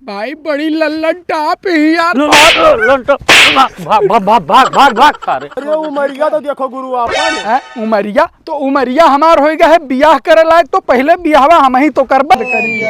भाई बड़ी लल्लन टाप है यार। भाग भाग भाग भाग भाग भाग सारे। अरे उमरिया तो देखो गुरु आपन। उमरिया तो उमरिया हमार हो गया है बियाह करे लायक, तो पहले बियाहवा हम ही तो करबा करी।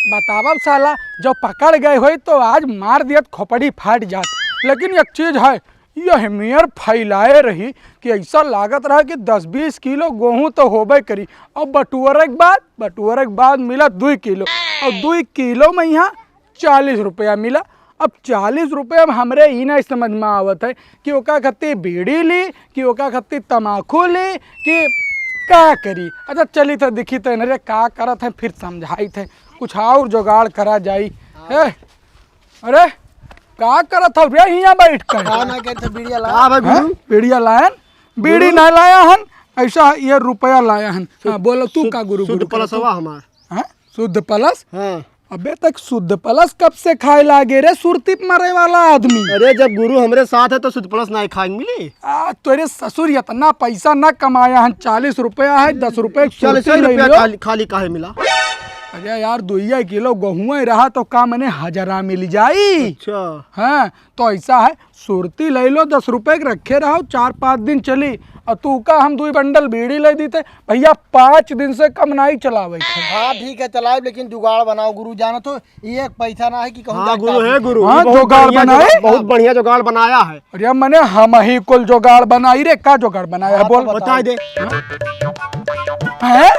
बतावा साला जो पकड़ गए हो तो आज मार दिया खोपड़ी फाट जात। लेकिन एक चीज है, यह मेयर फैलाए रही कि ऐसा लागत रहा कि 10-20 किलो गेहूँ तो होबे करी। और बटुअरे के बाद मिला 2 किलो, और 2 किलो में यहाँ 40 रुपया मिला। अब 40 रुपया में हमरे ही ना समझ में आवत है कि ओका खत्ती बीड़ी ली कि ओका खत्ती तमाकू ली कि का करी। अच्छा चली तो दिखी तो नरे का करत है, फिर समझाई थे कुछ और जुगाड़ करा जाई। अरे का करत हो रे हियां बैठ कर? बीड़िया लायन? बीड़ी ना लाया हन, ऐसा ये रुपया लाया हन। हाँ बोलो तू का गुरु? शुद्ध प्लस हवा हमार। शुद्ध प्लस? हाँ। अबे तक शुद्ध प्लस कब से खाए लागे रे सुरती मरे वाला आदमी? अरे जब गुरु हमरे साथ है तो शुद्ध प्लस नहीं खाएंगे मिली। तेरे ससुर इतना पैसा ना कमाया हन, 40 रुपया है, 10 रुपये 40 रुपया खाली काहे मिला? अरे यार 2 किलो गेहूँ रहा तो का मने हजरा मिल जाई। अच्छा हाँ तो ऐसा है, सुरती ले लो 10 रुपए के रखे रहो, 4-5 दिन चली। और तू का हम 2 बंडल बीड़ी ले देते भैया, 5 दिन से कम नहीं चलावे। हाँ ठीक है चलाए, लेकिन जुगाड़ बनाओ गुरु। जाना तो ये पैसा ना है कि कहूँ। हाँ गुरु है गुरु। हाँ जुगाड़ बनाए, बहुत बढ़िया जुगाड़ बनाया है। अरे मैंने हम ही कुल जुगाड़ बनाई रे। का जुगाड़ बनाया है बोल? बता दे। हैं?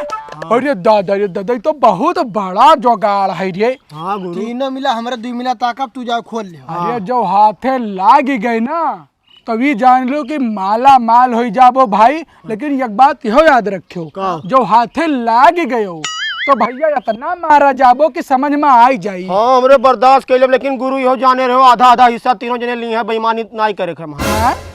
अरे दादा ये दादा तो बहुत बड़ा जुगाड़ है रे। हाँ गुरु। 3 मिला हमारे 2 मिला ताकत, तू जाओ खोल ले। अरे जो हाथे लाग गए ना तभी जान लो कि माला माल हो जाबो भाई। लेकिन एक बात यो याद रखियो, जो हाथे लाग गयो तो भैया इतना मारा जाबो कि समझ में आई जाई। हाँ हमरे बर्दाश्त कर लेब, लेकिन गुरु यो जाने रहो आधा हिस्सा तीनों जने ली है, बेईमानी नहीं करे हम।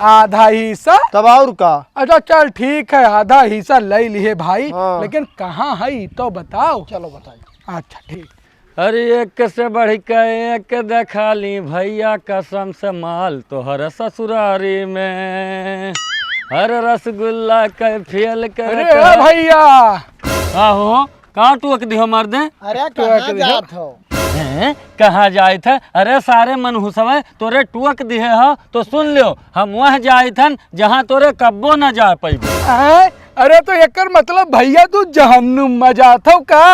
आधा हिस्सा? तब और का? अच्छा चल ठीक है, आधा हिस्सा ले लिए भाई। हाँ। लेकिन कहाँ है तो बताओ। चलो बताइए। अच्छा ठीक। अरे एक से बढ़ के एक देखा ली भैया, कसम से माल तोहर ससुरारी में, हर रसगुल्ला के फेल कर। अरे भैया आहो कहाँ टूक दियो मर्दे? अरे कहाँ जात हो? कहाँ जाए थे? अरे सारे मनहुसवे तोरे टूक दिए हो तो सुन लियो, हम वह जाए थन जहाँ तोरे कब्बो न जा पाइबो। अरे तो एकर मतलब भैया तू जहन्नुम में जात हो का?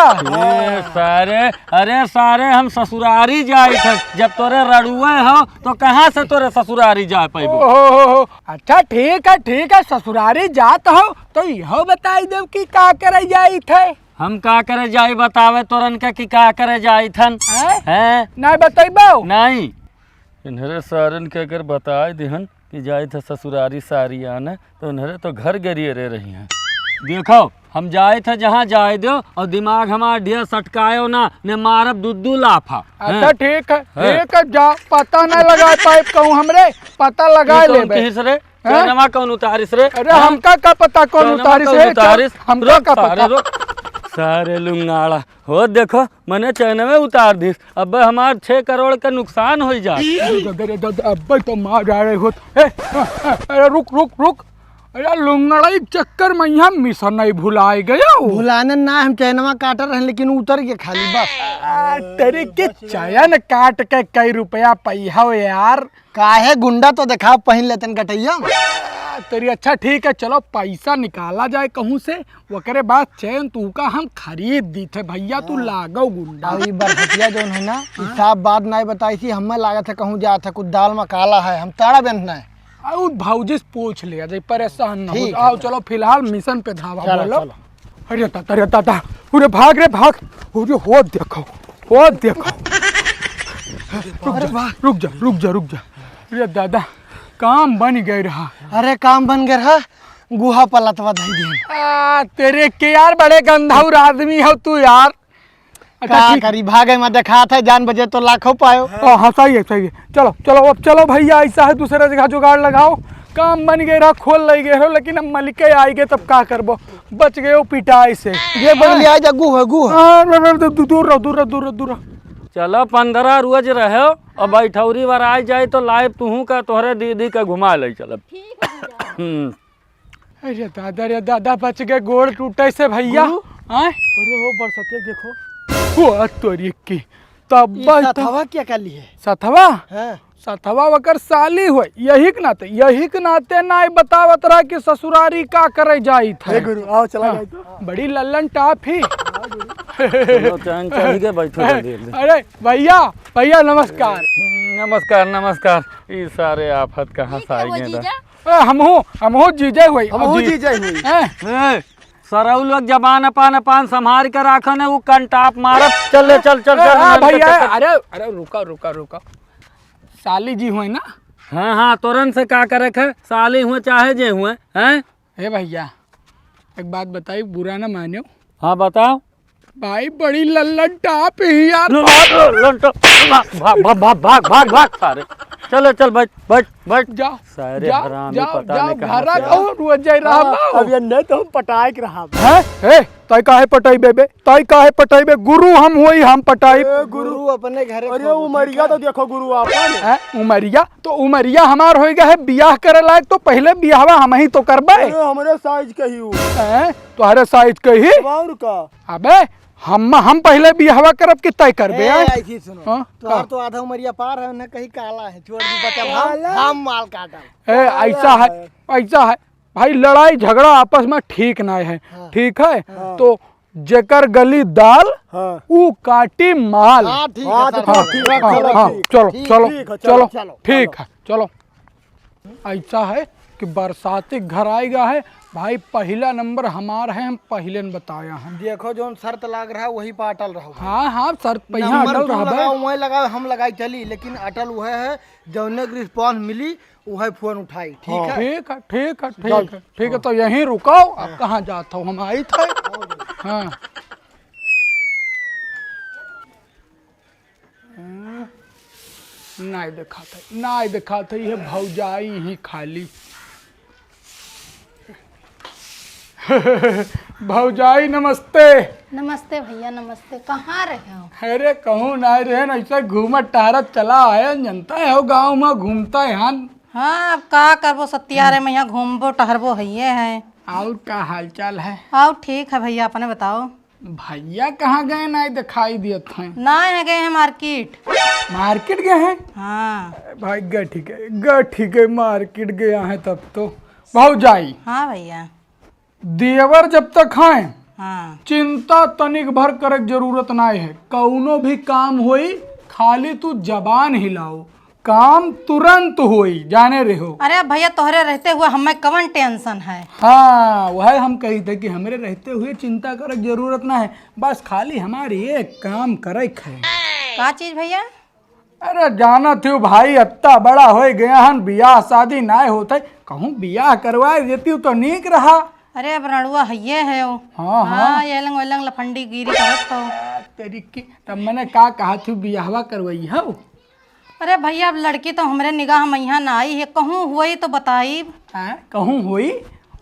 अरे सारे हम ससुरारी जाए थे, जब तोरे रड़ुए हो तो कहाँ से तोरे ससुरारी जा पाइबो। अच्छा ठीक है, ससुरारी जात हो तो यहो बताई देव कि का करे जाई थे। हम का करे जाई बतावे तोरन के कि का करे जाई थन? हैं नहीं बताइबो? नहीं इन्हरे सारन के अगर बताए दिहन कि जाए थे ससुरारी सारी आने तो इन्हरे तो घर गरिए रह रही हैं। देखो हम जाए थे जहाँ जाए दो, और दिमाग हमारा ढेर सटकायो ना, ने मारब 2 लाफा। अच्छा ठीक है जा, पता नहीं लगा पाइप कहूँ हमरे, पता लगा ले रे चैनमा कौन उतारिस रे? अरे हमका का पता कौन उतारिस है? हमका का पता? सारे लुंगाड़ा हो देखो मने चैन में उतार दी। अब हमार 6 करोड़ का नुकसान हो जा। अब तो मार रहे हो। अरे रुक, अरे लुंगड़ा चक्कर में यहाँ मिशन नहीं भुलाए गया। भुलाने ना, हम चैनवा काटर रहे लेकिन उतर के खाली बस। तेरे के चयन काट के कई रुपया पैहा हो यार। काहे गुंडा तो देखा पहन लेतन कटैया तेरी। अच्छा ठीक है चलो पैसा निकाला जाए कहूँ से, वकरे बाद चैन तू का हम खरीद दी थे भैया, तू लागो गुंडा। बरहतिया जो है ना साफ बात नहीं बताई थी, हमें लागत है कहूँ जा था कुछ दाल में काला है, हम ताड़ा बेचना है। भाऊजी से पूछ लिया जाए, परेशान ना हो। आओ चलो फिलहाल मिशन पे धावा बोलो। अरे ताता पूरे भाग रे भाग। हो देखो रुक जा। अरे दादा काम बन गए रहा। अरे काम बन गया रहा, गुहा पलटवा दे दिए। तेरे के यार बड़े गंधाउर आदमी हो तू यार। अच्छा करी भागे में देखा था, जान बजे तो लाखों पायो। हाँ सही है। चलो अब चलो भैया, ऐसा है दूसरे जगह जुगाड़ लगाओ। काम बन गए रहा, खोल ले गए हो, लेकिन अब मलिके आई गए तब का करबो, बच गए हो पिटाई से। ये बोल आ जा गुहा दूर रहो। चलो 15 रोज रहो और बैठौरी वर आ जाए तो लाइव तू का तोहरे दीदी का घुमा ले चलब। अरे दादा बच गए, गोड़ टूटे से भैया। आए अरे हो बरसतिया देखो, वो तोरी की तब ई सथवा क्या कर ली है? सथवा हाँ। सथवा वकर साली हो, यही के नाते ना बतावत रहा कि ससुरारी का करे जाई था। गुरु आओ चला जाए तो। बड़ी लल्लन टाप ही। चलो, चैन चढ़ के बैठो जल्दी जल्दी। अरे भैया नमस्कार। नमस्कार नमस्कार। ये सारे आफत कहाँ से आई हैं? हमहू जीजे हुई। हमहू जीजे हुई। सरऊ लोग जबान अपान संभाल कर राखन है, वो कंटाप मारत। चल चल भैया अरे रुका साली जी हुए ना? हाँ तुरंत से का करे है, साली हुए चाहे जे हुए हैं। हे भैया एक बात बताई, बुरा ना मानियो। हाँ बताओ भाई बड़ी लल्लन टाप ही यार। भाग सारे। चल बैठ जाओ सारे हरामी पता नहीं कहाँ घर से आओ रोज जाई रहा। अब ये नहीं तो हम पटाए के रहा। हैं तय काहे पटाइबे गुरु हम होई, हम पटाई। गुरु अपने घर। अरे उमरिया तो देखो गुरु आपन। उमरिया हमार हो गया है, बियाह करे लायक तो पहले बियाहवा हम ही तो करबे। अरे हमरे साइज के ही तुम्हारे साइज के ही। और का अबे हम पहले बियाहवा करब कि तय करबे। ऐसी सुनो, हाँ? तो आधा उमरिया पार है ना, कहीं काला है, छोड़ दी बचा हम माल काटा। ऐसा है भाई, लड़ाई झगड़ा आपस में ठीक ना है। ठीक है तो जेकर गली दाल ऊ काटी माल। हाँ ठीक हाँ, है तो सर। ठीक हाँ, है, हाँ, चलो चलो। ठीक है चलो। ऐसा है कि बरसाती घर आएगा है भाई, पहला नंबर हमार है, हम पहले ने बताया हम। देखो जो शर्त लाग रहा है वही पर अटल रहो। हाँ शर्त पहिया नंबर अटल तुम रहा लगाओ, वही लगाओ, हम लगाई चली, लेकिन अटल वह है जौने की रिस्पॉन्स मिली वही फोन उठाई। ठीक है तो यहीं रुकाओ। अब कहाँ जाता हूँ, हम आई थे। हाँ नहीं देखा था ये भौजाई ही खाली। भौजाई नमस्ते। नमस्ते भैया नमस्ते। कहाँ रहे हो? अरे कहूँ ना रहे न, ऐसा घूमत टहरत चला है, जनता है हो गाँव में घूमता है। हाँ अब का करबो, सत्यारे में यहाँ घूमबो टहरबो है हैं। और का हालचाल है? आओ ठीक है भैया, अपने बताओ। भैया कहाँ गए नहीं दिखाई दिए थे। ना है गए हैं मार्केट गए हैं? हाँ भाई ग ठीक है मार्केट गया है तब तो। भौजाई हाँ भैया। देवर जब तक हैं हाँ चिंता तनिक भर करे जरूरत नहीं है। कौनो भी काम होई खाली तू जबान हिलाओ, काम तुरंत होई, जाने रहो। अरे अब भैया तोहरे रहते हुए हमें कवन टेंशन है। हाँ वही हम कही थे कि हमारे रहते हुए चिंता करे जरूरत ना है, बस खाली हमारी एक काम करे है। का चीज भैया? अरे जाना थी भाई, अत्ता बड़ा हो गया हन, बियाह शादी ना होते, कहूँ बियाह करवा देती तो नीक रहा। अरे अब रणुआ है वो। हाँ ये लंग वेलंग लफंडी गिरी करत हो। तेरी की तब मैंने का कहा थी बियाहवा करवाई है। अरे भैया अब लड़की तो हमारे निगाह में यहाँ ना आई है, कहूँ हुई तो बताई। कहूँ हुई?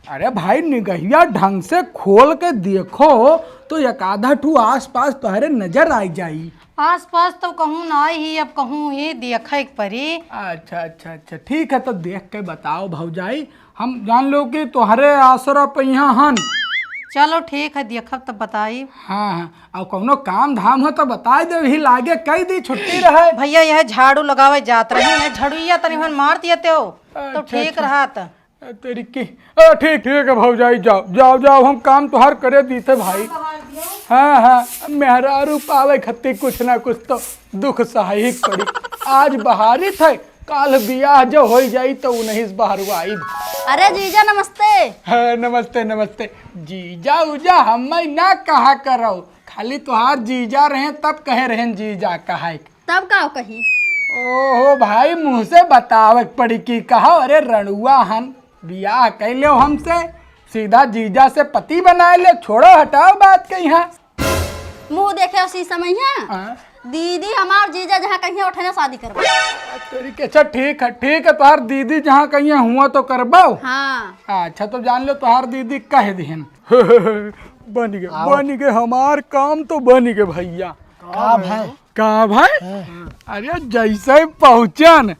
अरे भाई निगहिया ढंग से खोल के देखो तो एक आधा ठू आस पास तुम्हारे नजर आ जाई। आस पास तो कहूँ ना आई ही, अब कहूँ ये देखे परी। अच्छा ठीक है तो देख के बताओ भौजाई, हम जान लो कि तुम्हारे आसरा पे यहाँ हन। चलो ठीक है देखब तब बताई। हाँ और कौनो काम धाम हो तो बता दे, भी लागे कई दी छुट्टी रहे। भैया यह झाड़ू लगावे जात रही है, झाड़ुइया तनी भर मार दिए तो ठीक रहा। तेरी की ठीक है भौजाई, जाओ हम काम तुहार करे दी थे भाई। हाँ मेहरारू पावे खत्ती कुछ ना कुछ तो दुख सही पड़ी। आज बहारी थे, काल बियाह जो हो जाई तो उन्हीं बहारू आई। अरे जीजा नमस्ते। हाँ नमस्ते। जीजा उजा हम ना कहा करो, खाली तुहार जीजा रहे तब कहे रहे जीजा कहा। तब का कही? ओहो भाई मुँह से बतावे पड़ी की कहा। अरे रणुआ हन, बियाह कैले हमसे, सीधा जीजा से पति बनाए ले। छोड़ो हटाओ बात के यहाँ। मुँह देखे उसी समय है दीदी हमार जीजा जहाँ कहीं उठने शादी करबो। अच्छा ठीक है तुहार दीदी जहाँ कहीं हुआ तो करबो। हाँ अच्छा तो जान लो तुहार दीदी कह दिहन। बन गए हमार काम तो बन गए भैया। का भाई? अरे जैसे पहुँचन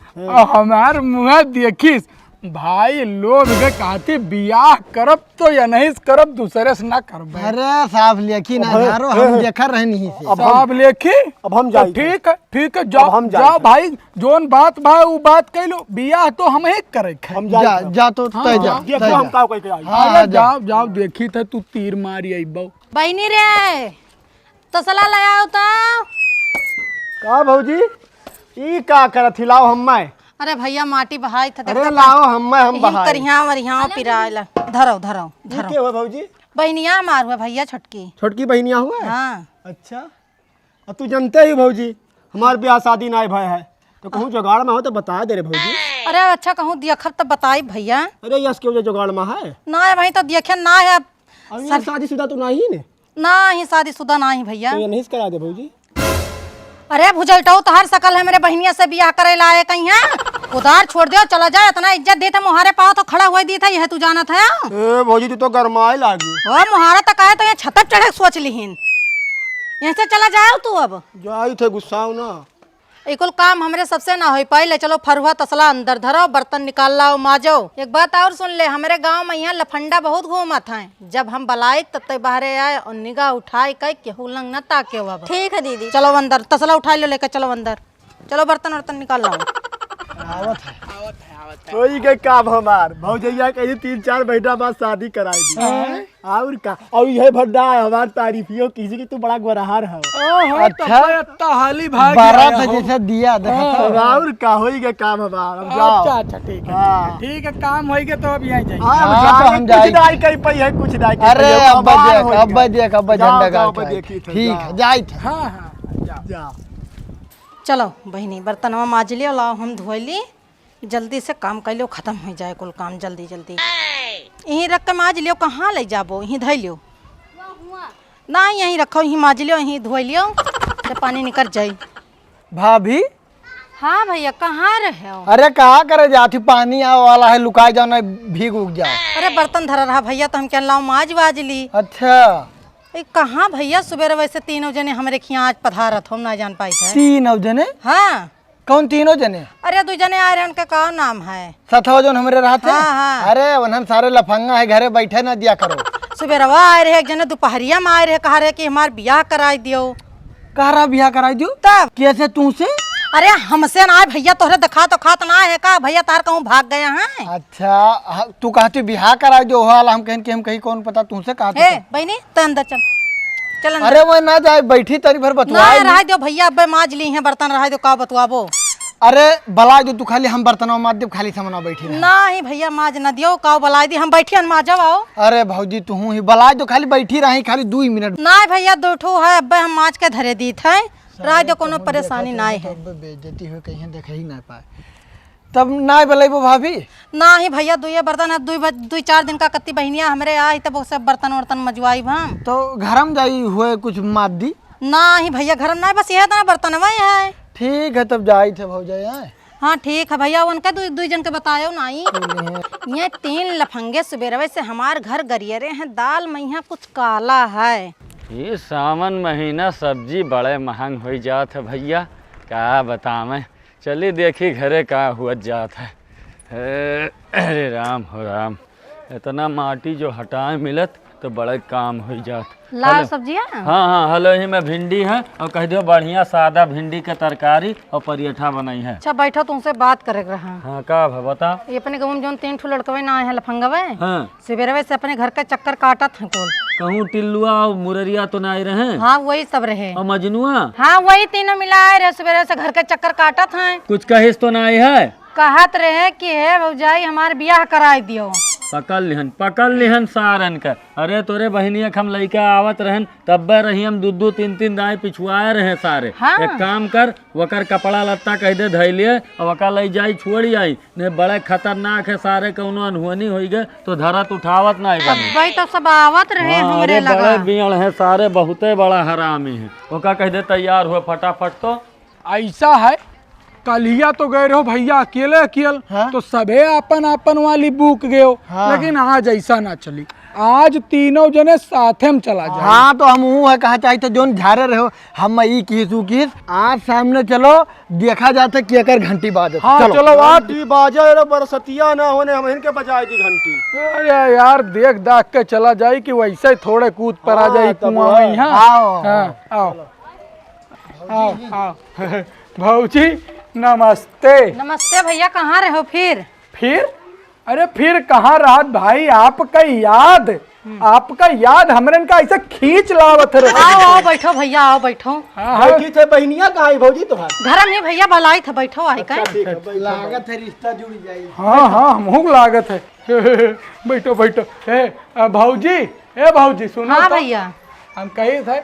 हमार मुँह देखिस भाई लोग के कहती बियाह करब तो या नहीं करब दूसरे से ना करब। अरे साफ लेखी ना झारो, हम देखा रहे नहीं से। साहब लेखी अब हम तो जाई ठीक है अब जाओ हम जाई जाओ भाई, जोन बात भाई वो बात कह लो, बियाह तो हम ही करे खे। हम जा जाई जा तो तय जा देखो तय हम जा। का कोई आई हाँ, अरे जा। जाओ जाओ देखी थे तू तीर मारी अइबो। बहनी रे तसला ले आओ तो। का भौजी ई का करत हिलाओ हम्मे। अरे भैया माटी बहाई था अरे लाओ हम्मे हम बहाई करिया वरिया पिरायला। धरो धरो ई धरो। के हुआ भौजी? बहनिया मार हुआ भैया छोटकी। छोटकी बहनिया हुआ है? हाँ अच्छा अब तू जानते ही भौजी हमार ब्याह शादी ना भय है, तो कहूँ जुगाड़ में हो तो बता दे रे भौजी। अरे अच्छा कहूँ देखब तो बताई भैया। अरे यस के वजह जुगाड़ में है। ना है भाई तो देखे ना है। अब ये शादीशुदा तो नहीं ने, ना ही शादीशुदा ना ही भैया। तो ये नहीं करा दे भौजी। अरे भुजलटाऊ तो हर सकल है मेरे बहनिया से बियाह करे लाए कहीं है। उधार छोड़ दियो चला जाए, इतना इज्जत देते मुहारे पाओ तो खड़ा हुआ दी था, यह तू जाना था। ए भौजी तू तो गरमाए लागी। और मुहारा तक आए तो ये छतप चढ़े सोच लिहिन। यहाँ से चला जाओ तू अब। जाई थे गुस्साओ ना। एकुल काम हमरे सबसे ना हो पाए। ले चलो फरुआ तसला अंदर धरो, बर्तन निकाल लाओ माजो। एक बात और सुन ले, हमारे गांव में यहाँ लफंडा बहुत घूमत है। जब हम बलाई तब तक बाहरे आए और निगाह उठाए कह केहू लंग न ताके हुआ। ठीक है दीदी। चलो अंदर तसला उठा लो, लेकर चलो अंदर। चलो बर्तन वर्तन निकाल लाओ। कोई के काम हमार भौजैया कही 3-4 महीना बाद शादी कराई दी। और का और यह भड्डा है हमार तारीफियों किसी की तू बड़ा गोरहार है। अच्छा इतना हाली भाग बारात जैसा दिया देखा। और का होई के काम हमार। अब जाओ। अच्छा अच्छा ठीक है हाँ। ठीक है काम होई के तो अब यहीं जाइए। हाँ, हाँ, तो हम कुछ जाएंगे। दाई कहीं पई है कुछ दाई कहीं अरे पई है, अब्बा हमार देख होई अब्बा के। देख अब्बा जाओ, झंडा जाओ, गाड़ देखी थे, ठीक जाओ। है जाई थे। हाँ हाँ जा। चलो बहनी बर्तनवा माज लियो, लाओ हम धोली। जल्दी से काम कर लो, खत्म हो जाए कुल काम जल्दी जल्दी। यहीं रख के माज लियो, कहाँ ले जाबो, यहीं धो लियो। ना यहीं रखो, यहीं माज लियो, यहीं धो लियो, जब पानी निकल जाए। भाभी हाँ भैया कहाँ रहे हो? अरे कहाँ करे जाती, पानी आने वाला है, लुकाए जाओ ना भीग उग जाओ। अरे बर्तन धरा रहा भैया तो हम क्या लाओ माज वाज ली। अच्छा कहाँ भैया सुबह वैसे तीनों जने हमारे खिया आज पधारत, हम ना जान पाए थे। 3 जने? हाँ कौन 3 जने? अरे 2 जने आ रहे, उनका क्या नाम है? सथवा जन हमारे रहते। हाँ, हाँ। अरे उन्हन सारे लफंगा है, घरे बैठे ना दिया करो। सुबह आए रहे, एक जने दोपहरिया में आए रहे, कहा रहे कि हमार बियाह कराई दियो। कह रहा बियाह कराई दियो तब कैसे तू से? अरे हमसे ना भैया, तोहरे दिखा तो खात ना है का भैया, तार कहूँ भाग गया है। अच्छा तू कहती बियाह कराई दियो वाला, हम कहें कि हम कहीं कौन पता तुमसे कहा। हे बहनी तो अंदर चल, चल अंदर। अरे वो ना जाए, बैठी तरी भर ना बतवा। रहा दो भैया, अब माज ली है बर्तन, रहा दो का बतवाबो। अरे बला जो तू खाली हम बर्तनों मार दे, खाली सामना बैठी रहे। ना ही भैया माज न दियो, का बलाई दी, हम बैठी माजब आओ। अरे भौजी तू ही बला जो खाली बैठी रही, खाली 2 मिनट। ना भैया 2 ठो है, अब हम माज के धरे दी थे, रहा दो कोनो परेशानी ना है। बेइज्जती हो कहीं देखे ही ना पाए, तब ना बलेबो भाभी। ना ही भैया 2 बर्तन है, 2-4 दिन का कत्ती बहनिया हमरे आई, तब सब बर्तन वर्तन मजवाई हम। तो घर में जाई हुए कुछ मार दी। ना ही भैया घर में ना, बस यह ना बर्तन है। ठीक है तब जाई थे भौजाई। हाँ ठीक है भैया, उनका 2 जन के बतायो ना। ये 3 लफंगे सुबेरवे से हमार घर गरियरे हैं, दाल में यहाँ कुछ काला है। ये सावन महीना सब्जी बड़े महंग हो जात है भैया, का बतावें। चलिए देखी घरे का हुआ जात है। अरे राम हो राम, इतना माटी जो हटाए मिलत तो बड़े काम हो जात। लाल सब्जियाँ? हाँ हाँ हलो ही में भिंडी है, और कह दो बढ़िया सादा भिंडी के तरकारी और पराठा बनाई है। अच्छा बैठो, तुमसे बात करे रहा। हाँ का बता। ये अपने गाँव में जो 3 ठो लड़कवे ना आए हैं लफंगवे, हाँ सुबेरवे से अपने घर का चक्कर काटत है कुल। कहूँ टिल्लुआ और मुररिया तो ना आए रहे? हाँ वही सब रहे। और मजनुआ? हाँ वही तीनों मिला आए रहे, सुबेरवे से घर के चक्कर काटत है। कुछ कहिस तो ना आई है? कहत रहे कि है भौजाई हमार बियाह कराई दियो। पकड़ लिहन सारन का। अरे तोरे बहनिया हम लइका आवत रहन, तब रही हम 2-2 3-3 दाएं पिछुआए रहे सारे। हाँ। एक काम कर, वकर कपड़ा लत्ता कह दे धैलिए और वका लई जाई छोड़ी आई, ने बड़े खतरनाक है सारे, कौनो अनहोनी होई गए तो धरत उठावत ना आई बनी। भाई तो सब आवत रहे हमरे अरे लगा। बड़े बियड़ है सारे, बहुते बड़ा हरामी है। वका कह दे तैयार हुए फटाफट। तो ऐसा है, कलिया तो गए रहो भैया अकेले अकेल। हाँ? तो सबे अपन अपन वाली बुक गए हो। हाँ। लेकिन आज ऐसा ना चली, आज तीनों जने साथे में चला जाए। हाँ तो हम है कहा चाहे तो जोन झारे रहो हम ई किस आज सामने चलो देखा जाता कि एकर घंटी बाजे। हाँ चलो आज घंटी बाजे रे बरसतिया ना होने हम इनके बजाए दी घंटी। अरे यार देख दाख के चला जाए कि वैसे ही थोड़े कूद पर आ जाए कुआं में यहाँ। आओ। हाँ, आओ आओ आओ भाऊजी नमस्ते। नमस्ते भैया, कहाँ रहे हो फिर? फिर अरे फिर कहाँ रात भाई, आपका याद हमरन का ऐसा खींच लावत रहे। आओ आओ बैठो भैया, आओ बैठो। हाँ हाँ की थे बहनिया कहाँ है भौजी तुम्हारा? घर में भैया भलाई था, बैठो आई का। लागत है रिश्ता जुड़ जाए। हाँ हाँ हमहू लागत है बैठो बैठो। ए भाऊजी सुनो हाँ तो, भैया, हम कही थे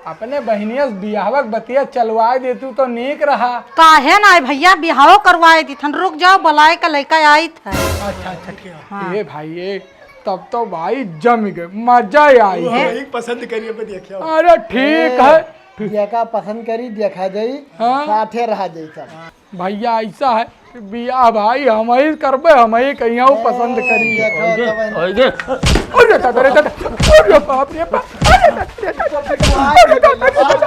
अपने बहनिया बियाहक बतिया चलवा देतू तो नीक रहा। काहे ना भैया, बिहाव करवाए थी थन, रुक जाओ बुलाए का लड़का आई था। अच्छा अच्छा ठीक है। ये भाई ये तब तो भाई जम गए, मजा आई है। एक पसंद करिए पे देखियो। अरे ठीक है, देखा पसंद करी देखा जाई हाँ। साथे रहा जाई सब। भैया ऐसा है कि बियाह भाई हम ही करबे, हम ही कहीं पसंद करी। ओइगे अरे दादा रे दादा, अरे बाप रे बाप,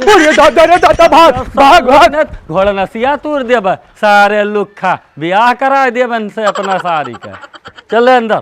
अरे दादा रे दादा, भाग भाग भाग। घोड़ा नसिया तूर देब सारे लुखा ब्याह करा देबन से अपना सारी का। चले अंदर।